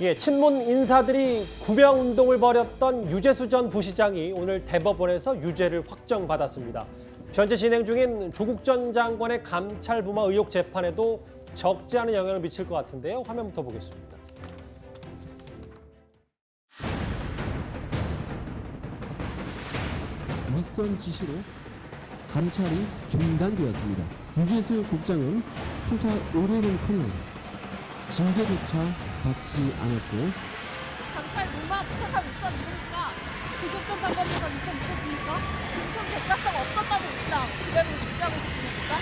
예, 친문 인사들이 구명운동을 벌였던 유재수 전 부시장이 오늘 대법원에서 유죄를 확정받았습니다. 현재 진행 중인 조국 전 장관의 감찰 부마 의혹 재판에도 적지 않은 영향을 미칠 것 같은데요. 화면부터 보겠습니다. 윗선 지시로 감찰이 중단되었습니다. 유재수 국장은 수사 의뢰는커녕 징계조차 받지 않았고 감찰 무마 부탁하고 있었으니까 조국 전 장관보다 있었습니까? 공천 대가성 없었다는 입장 그대로 유지하고 계십니까?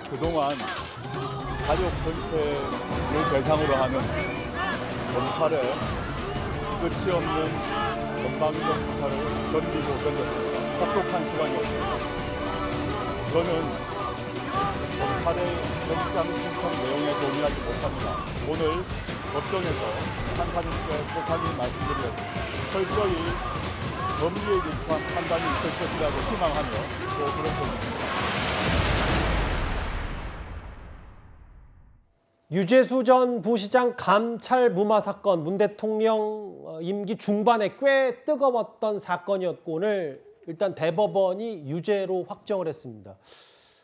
그동안 가족 전체를 대상으로 하는 검찰의 끝이 없는 전방위적 수사를 견디었습니다. 혹독한 시간이었습니다. 저는 검찰의 영장 신청 내용에 동의하지 못합니다. 오늘 법정에서 판사님께 소상히 말씀드렸습니다. 철저히 법리에 기초한 판단이 있을 것이라고 희망하며 또 그렇게 믿습니다. 유재수 전 부시장 감찰 무마 사건, 문 대통령 임기 중반에 꽤 뜨거웠던 사건이었고 오늘 일단 대법원이 유죄로 확정을 했습니다.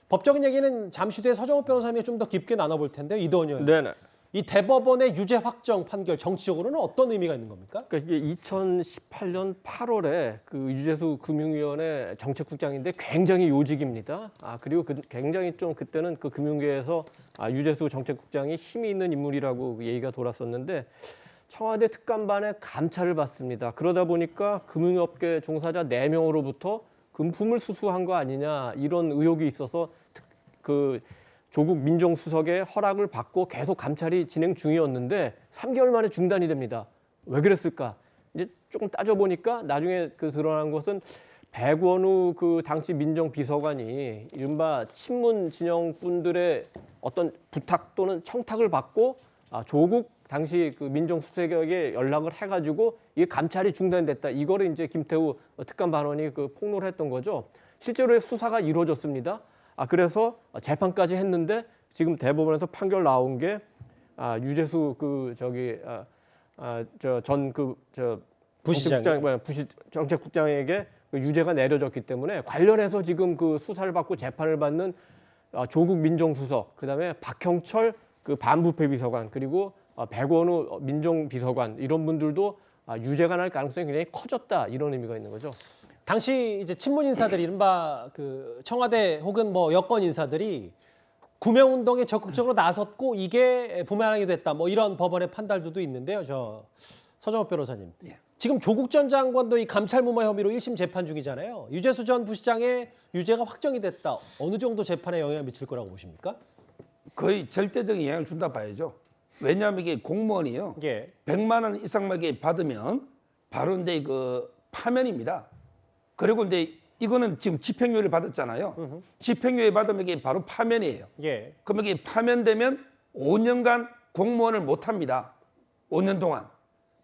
법적인 얘기는 잠시 뒤에 서정호 변호사님이 좀 더 깊게 나눠볼 텐데요. 이도원 의원님. 네네. 이 대법원의 유죄 확정 판결 정치적으로는 어떤 의미가 있는 겁니까? 그러니까 이게 2018년 8월에 그 유재수 금융위원회 정책국장인데 굉장히 요직입니다. 그리고 굉장히 좀 그때는 그 금융계에서 유재수 정책국장이 힘이 있는 인물이라고 얘기가 돌았었는데 청와대 특감반의 감찰을 받습니다. 그러다 보니까 금융업계 종사자 4명으로부터 금품을 수수한 거 아니냐 이런 의혹이 있어서 그 조국 민정수석의 허락을 받고 계속 감찰이 진행 중이었는데 3개월 만에 중단이 됩니다. 왜 그랬을까? 이제 조금 따져보니까 나중에 그 드러난 것은 백원우 그 당시 민정비서관이 이른바 친문 진영 분들의 어떤 부탁 또는 청탁을 받고 조국 당시 그 민정수석에게 연락을 해가지고 이게 감찰이 중단됐다. 이거를 이제 김태우 특감반원이 그 폭로를 했던 거죠. 실제로 수사가 이루어졌습니다. 그래서 재판까지 했는데 지금 대법원에서 판결 나온 게 유재수 그 저기 부시장 정책국장에게 유죄가 내려졌기 때문에 관련해서 지금 그 수사를 받고 재판을 받는 조국 민정수석, 그다음에 박형철 그 반부패 비서관 그리고 백원우 민정비서관 이런 분들도 유죄가 날 가능성이 굉장히 커졌다 이런 의미가 있는 거죠. 당시 이제 친문 인사들이 이른바 그 청와대 혹은 뭐 여권 인사들이 구명운동에 적극적으로 나섰고 이게 부메랑이 됐다. 뭐 이런 법원의 판단들도 있는데요. 저 서정호 변호사님. 예. 지금 조국 전 장관도 이 감찰무마 혐의로 1심 재판 중이잖아요. 유재수 전 부시장의 유죄가 확정이 됐다. 어느 정도 재판에 영향을 미칠 거라고 보십니까? 거의 절대적인 영향을 준다 봐야죠. 왜냐하면 이게 공무원이요. 예. 100만 원 이상밖에 받으면 바로 이제 그 파면입니다. 그리고 이제 이거는 지금 집행유예를 받았잖아요. 집행유예 받으면 이게 바로 파면이에요. 예. 그럼 이게 파면되면 5년간 공무원을 못 합니다. 5년 동안.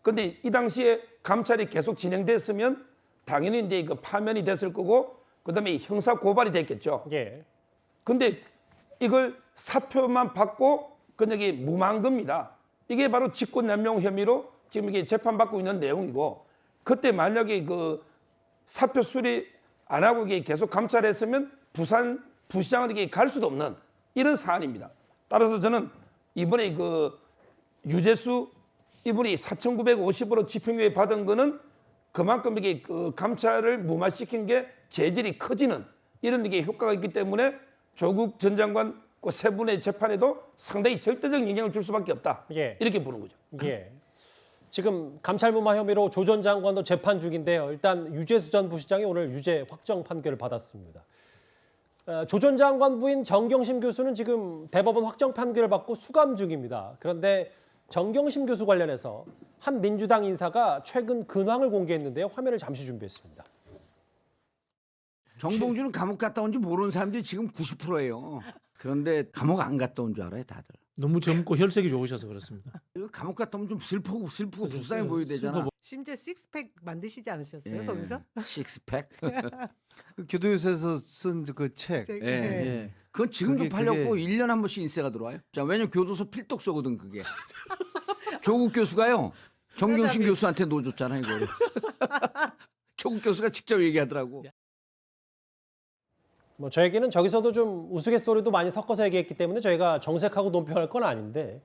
근데 이 당시에 감찰이 계속 진행됐으면 당연히 이제 그 파면이 됐을 거고 그다음에 형사 고발이 됐겠죠. 예. 근데 이걸 사표만 받고 그냥 이게 무마한 겁니다. 이게 바로 직권남용 혐의로 지금 이게 재판받고 있는 내용이고 그때 만약에 그 사표 수리 안 하고 이게 계속 감찰했으면 부시장은 이게 갈 수도 없는 이런 사안입니다. 따라서 저는 이번에 그 유재수 이분이 4,950으로 집행유예 받은 거는 그만큼 이게 그 감찰을 무마시킨 게 재질이 커지는 이런 이게 효과가 있기 때문에 조국 전 장관 그 세 분의 재판에도 상당히 절대적 영향을 줄 수밖에 없다. 예. 이렇게 보는 거죠. 예. 지금 감찰무마 혐의로 조 전 장관도 재판 중인데요. 일단 유재수 전 부시장이 오늘 유죄 확정 판결을 받았습니다. 조 전 장관 부인 정경심 교수는 지금 대법원 확정 판결을 받고 수감 중입니다. 그런데 정경심 교수 관련해서 한 민주당 인사가 최근 근황을 공개했는데요. 화면을 잠시 준비했습니다. 정봉주는 감옥 갔다 온 줄 모르는 사람들이 지금 90%예요. 그런데 감옥 안 갔다 온 줄 알아요, 다들. 너무 젊고 혈색이 좋으셔서 그렇습니다. 이거 감옥 갔다 오면 좀 슬프고 그렇죠. 불쌍해 보여야 되잖아. 심지어 식스팩 만드시지 않으셨어요 예. 거기서? 식스팩. 그 교도소에서 쓴 그 책. 예. 예. 그건 지금도 그게- 팔렸고 1년에 한 번씩 인세가 들어와요. 자, 왜냐면 교도소 필독서거든 그게. 조국 교수가요. 정경심 교수한테 놓줬잖아 이거를. 조국 교수가 직접 얘기하더라고. 뭐 저에게는 저기서도 좀 우스갯소리도 많이 섞어서 얘기했기 때문에 저희가 정색하고 논평할 건 아닌데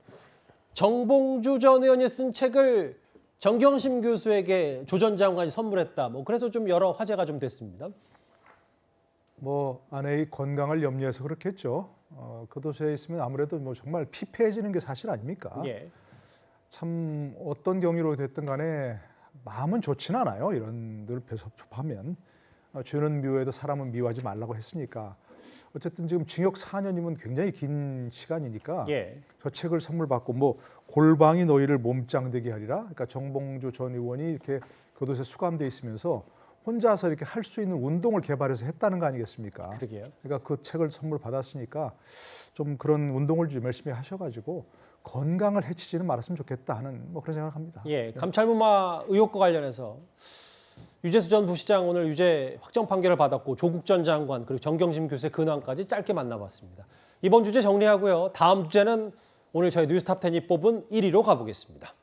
정봉주 전 의원이 쓴 책을 정경심 교수에게 조 전 장관이 선물했다. 뭐 그래서 좀 여러 화제가 좀 됐습니다. 뭐 아내의 건강을 염려해서 그렇겠죠. 교도소에 있으면 아무래도 뭐 정말 피폐해지는 게 사실 아닙니까? 예. 참 어떤 경위로 됐든 간에 마음은 좋지는 않아요. 이런 늘 배섭하면 죄는 미워해도 사람은 미워하지 말라고 했으니까 어쨌든 지금 징역 4년이면 굉장히 긴 시간이니까 예. 저 책을 선물 받고 뭐 골방이 너희를 몸짱되게 하리라. 그러니까 정봉주 전 의원이 이렇게 교도소에 수감돼 있으면서 혼자서 이렇게 할 수 있는 운동을 개발해서 했다는 거 아니겠습니까? 그러게요. 그러니까 그 책을 선물 받았으니까 좀 그런 운동을 좀 열심히 하셔가지고 건강을 해치지는 말았으면 좋겠다 하는 뭐 그런 생각합니다. 예. 감찰무마 의혹과 관련해서 유재수 전 부시장 오늘 유죄 확정 판결을 받았고 조국 전 장관 그리고 정경심 교수의 근황까지 짧게 만나봤습니다. 이번 주제 정리하고요. 다음 주제는 오늘 저희 뉴스탑10이 뽑은 1위로 가보겠습니다.